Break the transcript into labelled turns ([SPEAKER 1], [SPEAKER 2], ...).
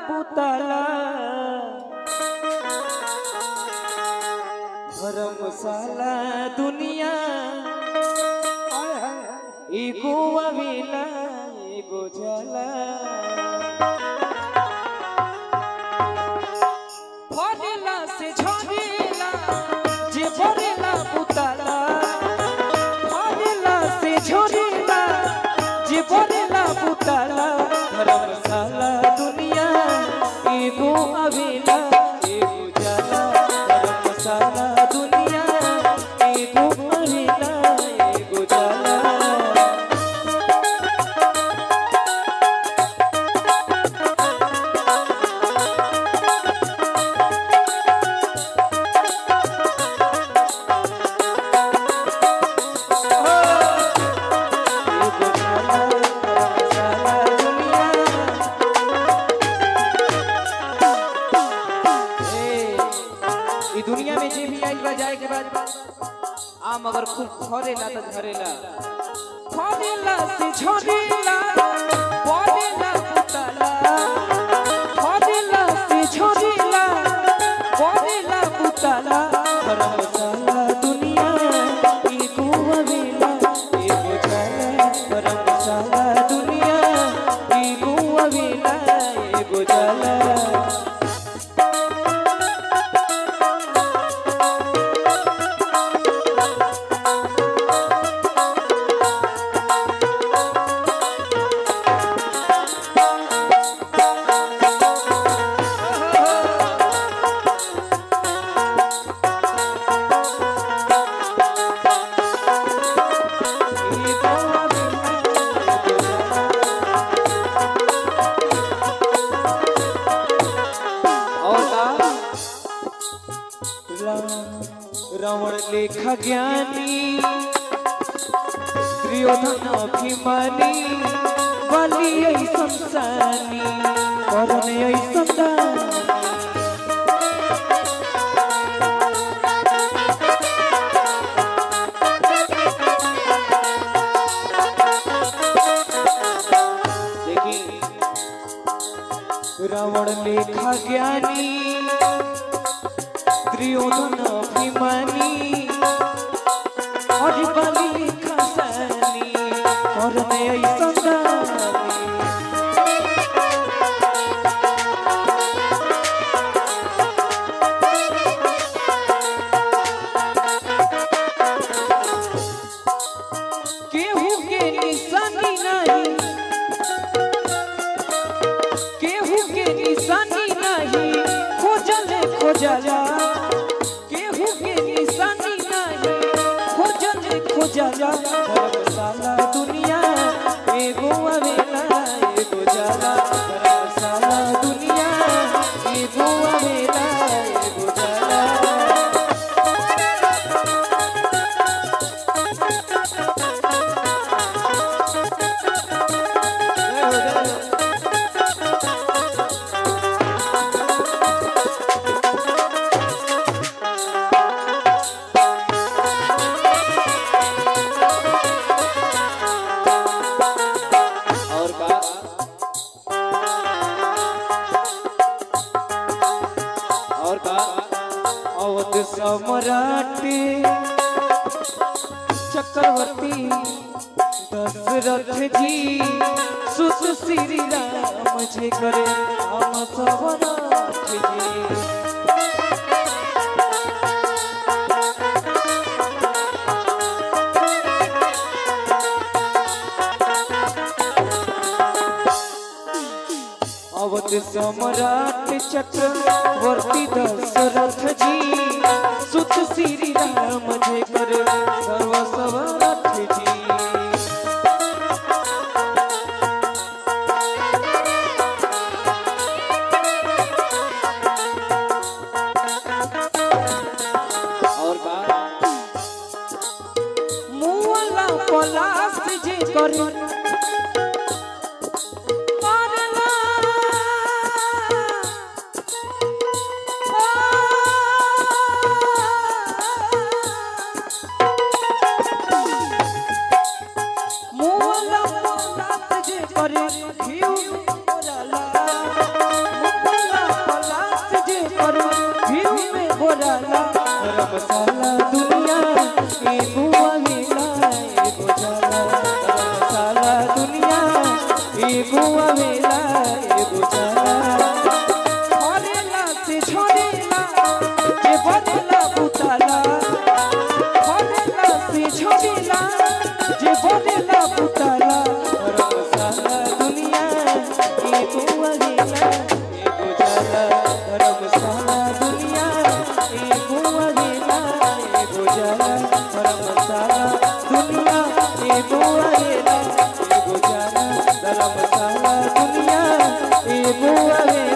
[SPEAKER 1] बुताला धर्मशाला दुनिया एगो अवेला एगो जाला फरेला से झरेला जे भरेला बुताला फरेला से झरेला जे भरेला बुताला धर्मशाला दुनिया एगो अवेला एगो जाला धर्मशाला दुनिया एगो अवेला एगो जाला दुनिया में जे भी आइल बा जाए के बाद आम अगर खूब फरेला तो झरेला फरेला से झरेला फरेला बुताला फरेला से झरेला फरेला बुताला धर्मशाला दुनिया एगो अवेला एगो जाला धर्मशाला दुनिया एगो अवेला एगो जाला रावण लेखा ज्ञानी दुर्योधन अभिमानी बलि ऐसन सानी कर्ण ऐसन दानी देखिए रावण लेखा ज्ञानी दुर्योधन अभिमानी और बलि खसानी और मैं ऐसा दानी केहू के निशानी नहीं केहू के निशानी नहीं खोजले खोजला जाला धर्मशाला दुनिया एगो अवेला एगो जाला धर्मशाला दुनिया एगो अवेला एगो जाला अवध सम्राटी चक्रवर्ती दशरथ जी सुत श्री राम जी करे हम सम्राट जी अवध सम्राट चक्रवर्ती दशरथ जी सुत श्री राम जी कर सर्व सम्राट जी और बात मुअला पलाश जी कर धर्मशाला दुनिया एगो अवेला एगो जाला धर्मशाला दुनिया एगो अवेला एगो जाला हरेला से छोड़ेला जे बनेला बुताला हरेला से छोड़ेला जे बनेला बुताला धर्मशाला दुनिया एगो अवेला एगो जाला धर्मशाला दुनिया एगो अवेला एगो जाला धर्मशाला दुनिया एगो अवेला एगो जाला धर्मशाला दुनिया एगो अवेला